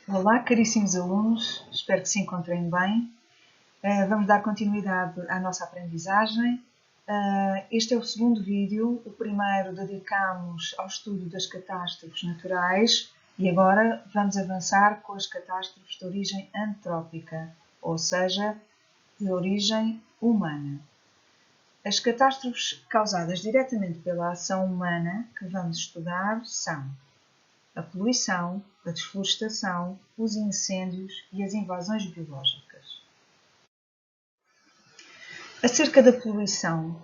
Olá, caríssimos alunos, espero que se encontrem bem. Vamos dar continuidade à nossa aprendizagem. Este é o segundo vídeo, o primeiro dedicamos ao estudo das catástrofes naturais e agora vamos avançar com as catástrofes de origem antrópica, ou seja, de origem humana. As catástrofes causadas diretamente pela ação humana que vamos estudar são a poluição, a desflorestação, os incêndios e as invasões biológicas. Acerca da poluição,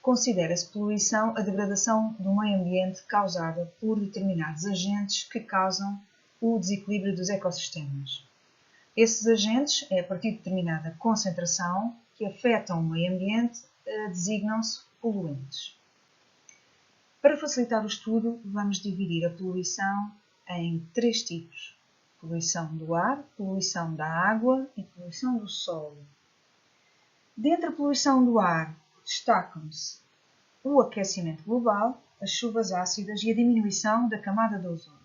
considera-se poluição a degradação do meio ambiente causada por determinados agentes que causam o desequilíbrio dos ecossistemas. Esses agentes, a partir de determinada concentração que afetam o meio ambiente, designam-se poluentes. Para facilitar o estudo, vamos dividir a poluição em três tipos: poluição do ar, poluição da água e poluição do solo. Dentre a poluição do ar, destacam-se o aquecimento global, as chuvas ácidas e a diminuição da camada de ozono.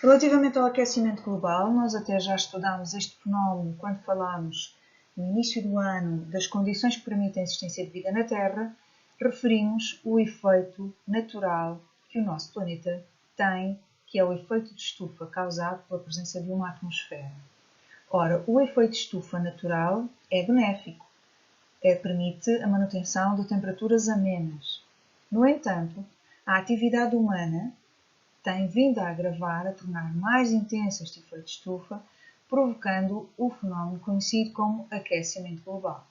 Relativamente ao aquecimento global, nós até já estudámos este fenómeno quando falámos no início do ano das condições que permitem a existência de vida na Terra. Referimos o efeito natural que o nosso planeta tem, que é o efeito de estufa causado pela presença de uma atmosfera. Ora, o efeito de estufa natural é benéfico, permite a manutenção de temperaturas amenas. No entanto, a atividade humana tem vindo a agravar, a tornar mais intenso este efeito de estufa, provocando o fenómeno conhecido como aquecimento global.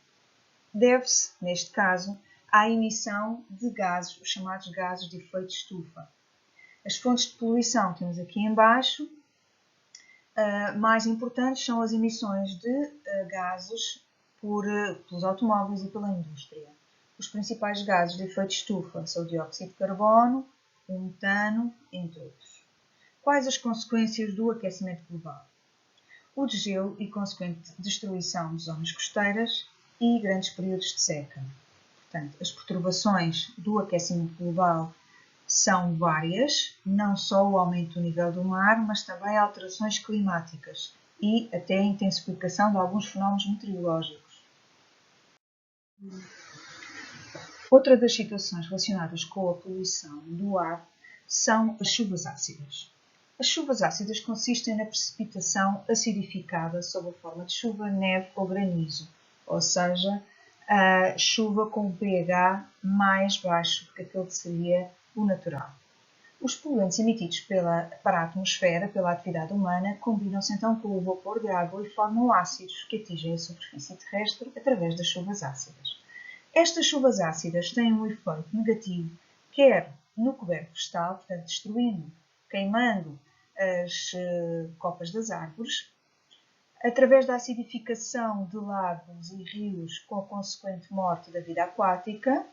Deve-se, neste caso, à emissão de gases, os chamados gases de efeito de estufa. As fontes de poluição temos aqui em baixo. Mais importantes são as emissões de gases pelos automóveis e pela indústria. Os principais gases de efeito de estufa são o dióxido de carbono, o metano, entre outros. Quais as consequências do aquecimento global? O degelo e consequente destruição de zonas costeiras e grandes períodos de seca. Portanto, as perturbações do aquecimento global são várias, não só o aumento do nível do mar, mas também alterações climáticas e até a intensificação de alguns fenómenos meteorológicos. Outra das situações relacionadas com a poluição do ar são as chuvas ácidas. As chuvas ácidas consistem na precipitação acidificada sob a forma de chuva, neve ou granizo, ou seja, a chuva com um pH mais baixo do que aquele que seria o natural. Os poluentes emitidos para a atmosfera pela atividade humana combinam-se então com o vapor de água e formam ácidos que atingem a superfície terrestre através das chuvas ácidas. Estas chuvas ácidas têm um efeito negativo, quer no coberto vegetal, portanto destruindo, queimando as copas das árvores, através da acidificação de lagos e rios com a consequente morte da vida aquática,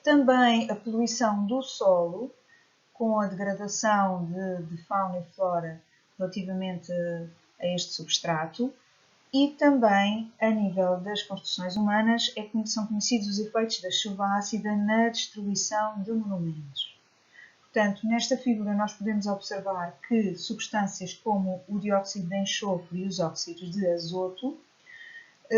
também a poluição do solo, com a degradação de fauna e flora relativamente a este substrato, e também, a nível das construções humanas, são conhecidos os efeitos da chuva ácida na destruição de monumentos. Portanto, nesta figura nós podemos observar que substâncias como o dióxido de enxofre e os óxidos de azoto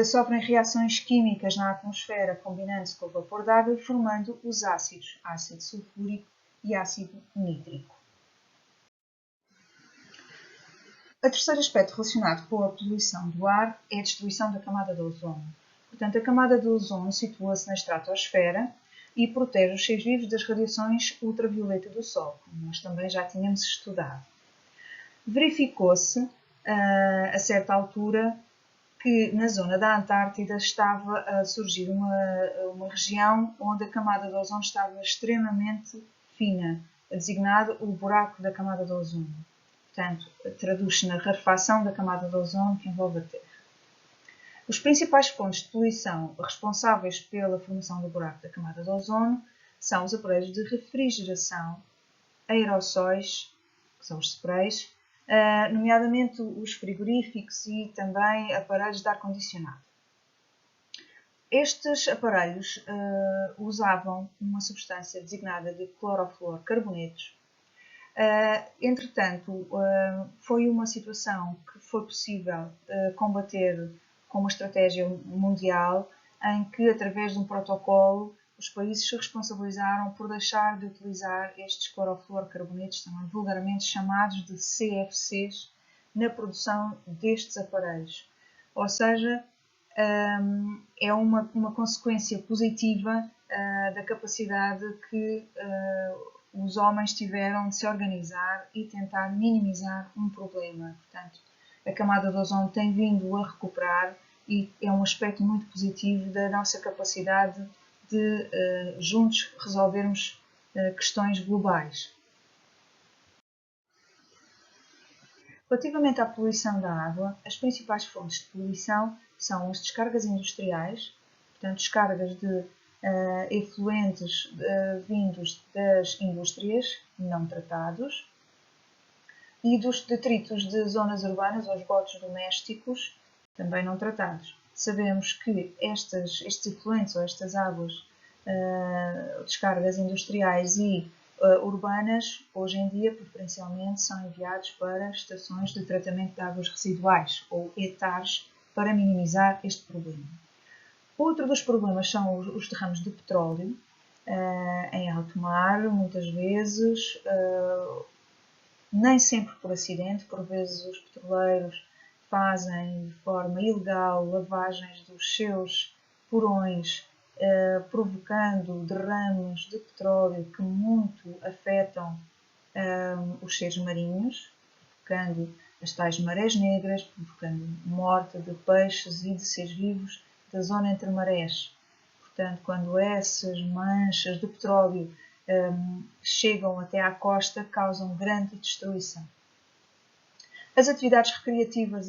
sofrem reações químicas na atmosfera combinando-se com o vapor d'água e formando os ácidos, ácido sulfúrico e ácido nítrico. O terceiro aspecto relacionado com a poluição do ar é a destruição da camada de ozono. Portanto, a camada de ozono situa-se na estratosfera e protege os seres vivos das radiações ultravioleta do Sol, como nós também já tínhamos estudado. Verificou-se, a certa altura, que na zona da Antártida estava a surgir uma região onde a camada de ozono estava extremamente fina, designado o buraco da camada de ozono. Portanto, traduz-se na rarefação da camada de ozono que envolve a Terra. Os principais pontos de poluição responsáveis pela formação do buraco da camada de ozono são os aparelhos de refrigeração, aerossóis, que são os sprays, nomeadamente os frigoríficos e também aparelhos de ar-condicionado. Estes aparelhos usavam uma substância designada de clorofluorcarbonetos, Entretanto, foi uma situação que foi possível combater com uma estratégia mundial em que, através de um protocolo, os países se responsabilizaram por deixar de utilizar estes clorofluorcarbonetos, também vulgarmente chamados de CFCs, na produção destes aparelhos. Ou seja, é uma consequência positiva da capacidade que os homens tiveram de se organizar e tentar minimizar um problema. Portanto, a camada de ozono tem vindo a recuperar e é um aspecto muito positivo da nossa capacidade de juntos resolvermos questões globais. Relativamente à poluição da água, as principais fontes de poluição são as descargas industriais, portanto, descargas de efluentes vindos das indústrias não tratados, e dos detritos de zonas urbanas ou esgotos domésticos também não tratados. Sabemos que estes efluentes ou estas águas, descargas industriais e urbanas, hoje em dia, preferencialmente, são enviados para estações de tratamento de águas residuais, ou ETARs, para minimizar este problema. Outro dos problemas são os derrames de petróleo em alto mar, muitas vezes, nem sempre por acidente, por vezes os petroleiros fazem de forma ilegal lavagens dos seus porões, provocando derrames de petróleo que muito afetam os seres marinhos, provocando as tais marés negras, provocando morte de peixes e de seres vivos da zona entre marés. Portanto, quando essas manchas de petróleo chegam até à costa, causam grande destruição. As atividades recreativas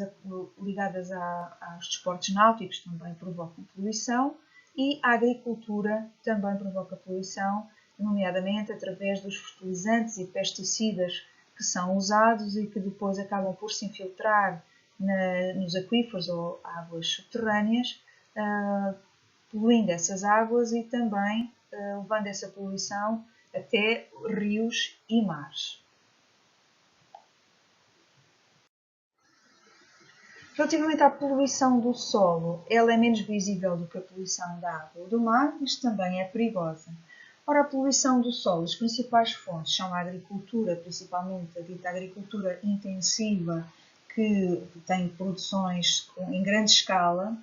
ligadas aos desportos náuticos também provocam poluição e a agricultura também provoca poluição, nomeadamente através dos fertilizantes e pesticidas que são usados e que depois acabam por se infiltrar nos aquíferos ou águas subterrâneas, poluindo essas águas e também levando essa poluição até rios e mares. Relativamente à poluição do solo, ela é menos visível do que a poluição da água ou do mar, mas também é perigosa. Ora, a poluição do solo, as principais fontes são a agricultura, principalmente a dita agricultura intensiva, que tem produções em grande escala.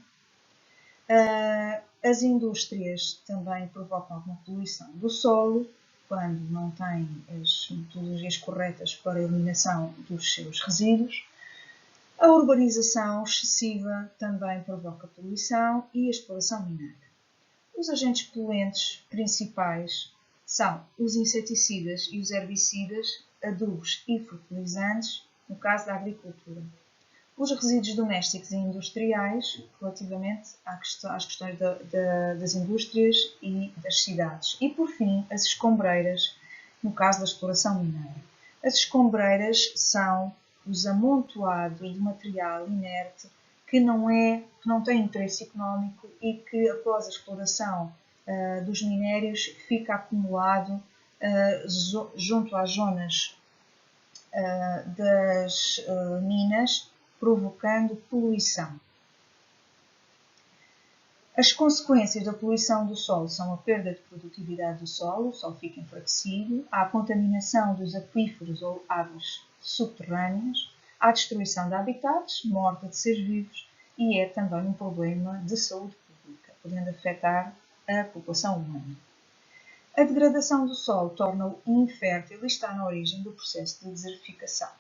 As indústrias também provocam alguma poluição do solo, quando não têm as metodologias corretas para a eliminação dos seus resíduos. A urbanização excessiva também provoca poluição e a exploração mineira. Os agentes poluentes principais são os inseticidas e os herbicidas, adubos e fertilizantes, no caso da agricultura. Os resíduos domésticos e industriais, relativamente às questões das indústrias e das cidades. E, por fim, as escombreiras, no caso da exploração mineira. As escombreiras são os amontoados de material inerte que não tem interesse económico e que, após a exploração dos minérios, fica acumulado junto às zonas das minas, provocando poluição. As consequências da poluição do solo são a perda de produtividade do solo, o solo fica enfraquecido, a contaminação dos aquíferos ou águas subterrâneas, a destruição de habitats, morte de seres vivos e é também um problema de saúde pública, podendo afetar a população humana. A degradação do solo torna-o infértil e está na origem do processo de desertificação.